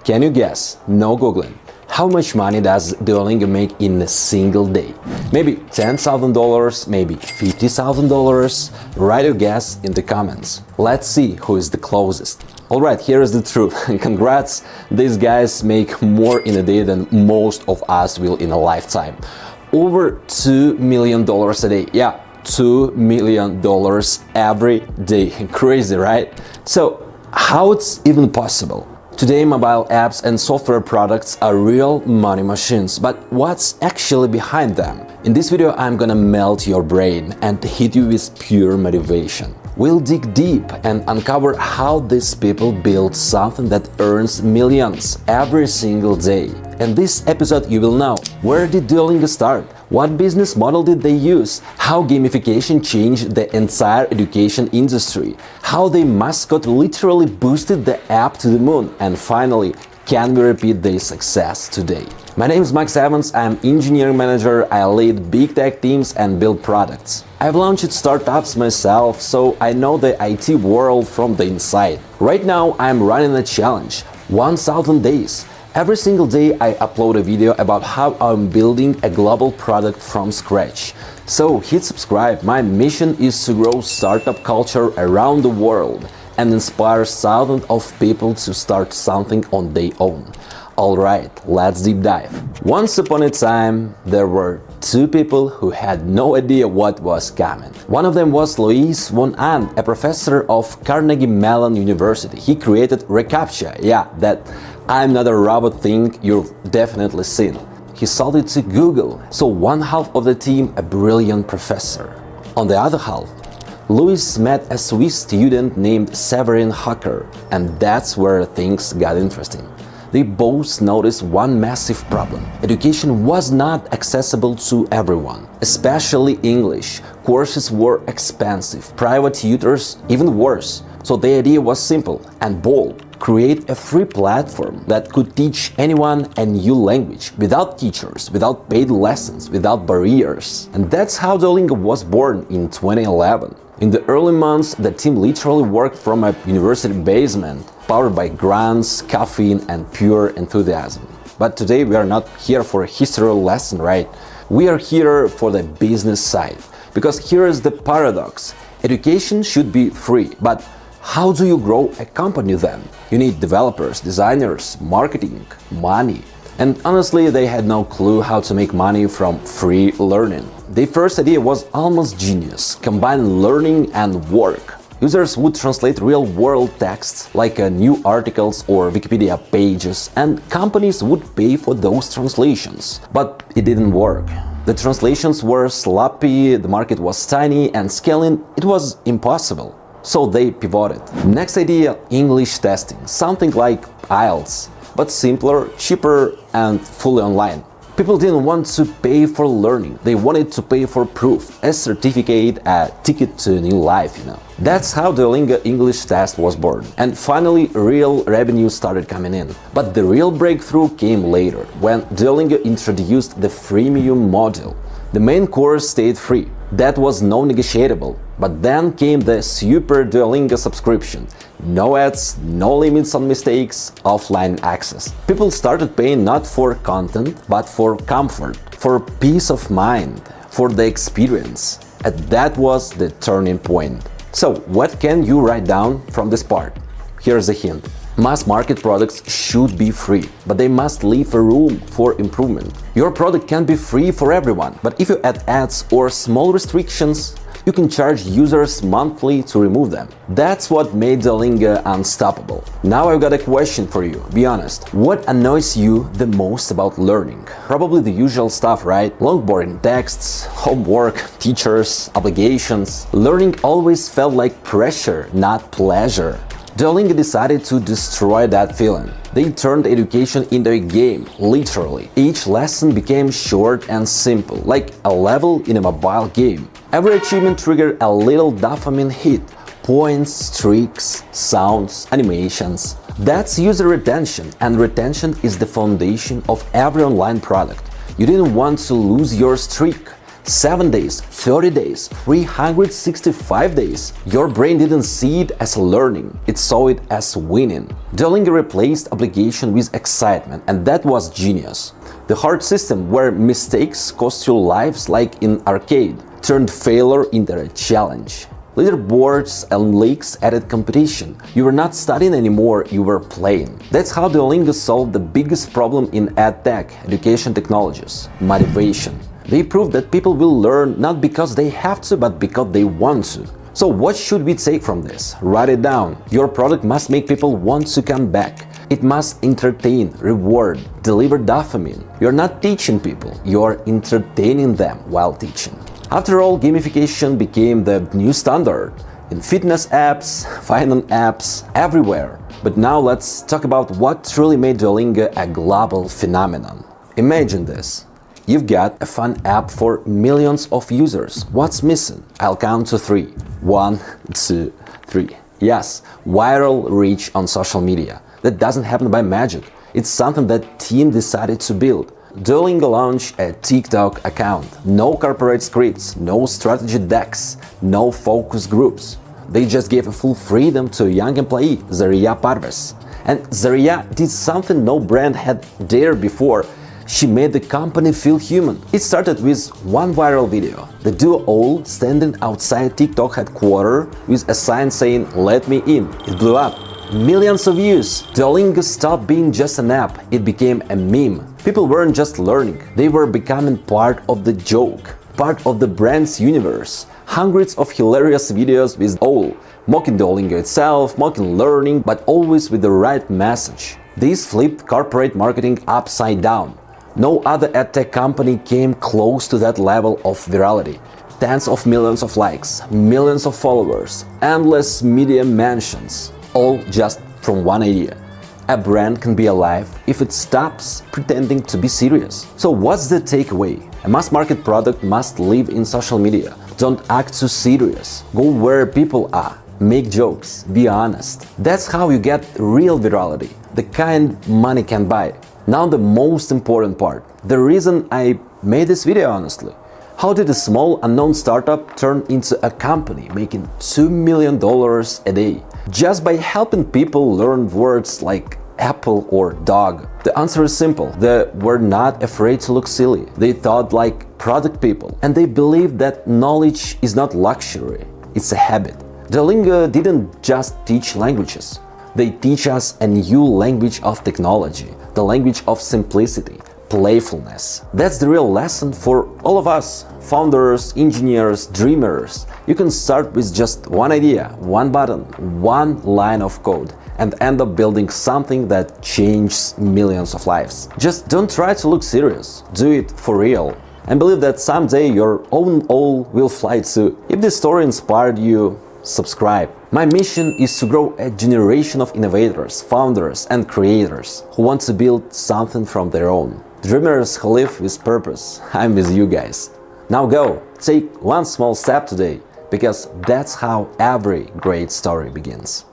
Can you guess? No googling. How much money does Duolingo make in a single day? Maybe $10,000, maybe $50,000? Write your guess in the comments. Let's see who is the closest. Alright, here is the truth. Congrats, these guys make more in a day than most of us will in a lifetime. Over $2 million a day. Yeah, $2 million every day. Crazy, right? So, how it's even possible? Today, mobile apps and software products are real money machines, but what's actually behind them? In this video, I'm gonna melt your brain and hit you with pure motivation. We'll dig deep and uncover how these people build something that earns millions every single day. In this episode, you will know: where did Duolingo start? What business model did they use? How gamification changed the entire education industry? How their mascot literally boosted the app to the moon? And finally, can we repeat their success today? My name is Max Evans, I'm engineering manager, I lead big tech teams and build products. I've launched startups myself, so I know the IT world from the inside. Right now, I'm running a challenge, 1000 days. Every single day I upload a video about how I'm building a global product from scratch. So hit subscribe. My mission is to grow startup culture around the world and inspire thousands of people to start something on their own. Alright, let's deep dive. Once upon a time, there were two people who had no idea what was coming. One of them was Luis von Ahn, a professor of Carnegie Mellon University. He created reCAPTCHA, yeah, that I'm not a robot thing you've definitely seen. He sold it to Google, so one half of the team a brilliant professor. On the other half, Luis met a Swiss student named Severin Hocker, and that's where things got interesting. They both noticed one massive problem. Education was not accessible to everyone, especially English. Courses were expensive, private tutors even worse. So the idea was simple and bold. Create a free platform that could teach anyone a new language, without teachers, without paid lessons, without barriers. And that's how Duolingo was born in 2011. In the early months, the team literally worked from a university basement, powered by grants, caffeine, and pure enthusiasm. But today we are not here for a history lesson, right? We are here for the business side. Because here is the paradox. Education should be free, but how do you grow a company then? You need developers, designers, marketing, money. And honestly, they had no clue how to make money from free learning. Their first idea was almost genius: combine learning and work. Users would translate real-world texts like new articles or Wikipedia pages, and companies would pay for those translations. But it didn't work. The translations were sloppy, the market was tiny, and scaling it was impossible. So they pivoted. Next idea, English testing, something like IELTS, but simpler, cheaper, and fully online. People didn't want to pay for learning, they wanted to pay for proof, a certificate, a ticket to a new life, That's how the Duolingo English test was born. And finally, real revenue started coming in. But the real breakthrough came later, when Duolingo introduced the freemium module. The main course stayed free. That was non-negotiable. But then came the Super Duolingo subscription. No ads, no limits on mistakes, offline access. People started paying not for content, but for comfort, for peace of mind, for the experience. And that was the turning point. So, what can you write down from this part? Here's a hint. Mass market products should be free, but they must leave a room for improvement. Your product can be free for everyone, but if you add ads or small restrictions, you can charge users monthly to remove them. That's what made Duolingo unstoppable. Now I've got a question for you. Be honest. What annoys you the most about learning? Probably the usual stuff, right? Long boring texts, homework, teachers, obligations. Learning always felt like pressure, not pleasure. Duolingo decided to destroy that feeling. They turned education into a game, literally. Each lesson became short and simple, like a level in a mobile game. Every achievement triggered a little dopamine hit. Points, tricks, sounds, animations. That's user retention, and retention is the foundation of every online product. You didn't want to lose your streak. 7 days, 30 days, 365 days. Your brain didn't see it as learning, it saw it as winning. Duolingo replaced obligation with excitement, and that was genius. The hard system where mistakes cost you lives like in arcade turned failure into a challenge. Leaderboards and leagues added competition. You were not studying anymore, you were playing. That's how Duolingo solved the biggest problem in edtech, education technologies: motivation. They proved that people will learn not because they have to, but because they want to. So what should we take from this? Write it down. Your product must make people want to come back. It must entertain, reward, deliver dopamine. You're not teaching people, you're entertaining them while teaching. After all, gamification became the new standard in fitness apps, finance apps, everywhere. But now let's talk about what truly made Duolingo a global phenomenon. Imagine this. You've got a fun app for millions of users. What's missing? I'll count to 3. 1, 2, 3. Yes, viral reach on social media. That doesn't happen by magic. It's something that team decided to build. Duolingo launched a TikTok account. No corporate scripts, no strategy decks, no focus groups. They just gave a full freedom to a young employee, Zarya Parves. And Zarya did something no brand had dared before. She made the company feel human. It started with one viral video. The duo all standing outside TikTok headquarters with a sign saying, "Let me in." It blew up. Millions of views. Duolingo stopped being just an app. It became a meme. People weren't just learning. They were becoming part of the joke, part of the brand's universe. Hundreds of hilarious videos with all mocking Duolingo itself, mocking learning, but always with the right message. This flipped corporate marketing upside down. No other edtech company came close to that level of virality. Tens of millions of likes, millions of followers, endless media mentions, all just from one idea. A brand can be alive if it stops pretending to be serious. So what's the takeaway? A mass market product must live in social media. Don't act too serious. Go where people are. Make jokes. Be honest. That's how you get real virality, the kind money can buy. Now the most important part. The reason I made this video, honestly. How did a small unknown startup turn into a company making $2 million a day? Just by helping people learn words like apple or dog. The answer is simple. They were not afraid to look silly. They thought like product people. And they believed that knowledge is not luxury, it's a habit. Duolingo didn't just teach languages. They teach us a new language of technology, the language of simplicity, playfulness. That's the real lesson for all of us, founders, engineers, dreamers. You can start with just one idea, one button, one line of code, and end up building something that changes millions of lives. Just don't try to look serious, do it for real. And believe that someday your own owl will fly too. If this story inspired you, subscribe. My mission is to grow a generation of innovators, founders, and creators who want to build something from their own. Dreamers who live with purpose. I'm with you guys. Now go, take one small step today, because that's how every great story begins.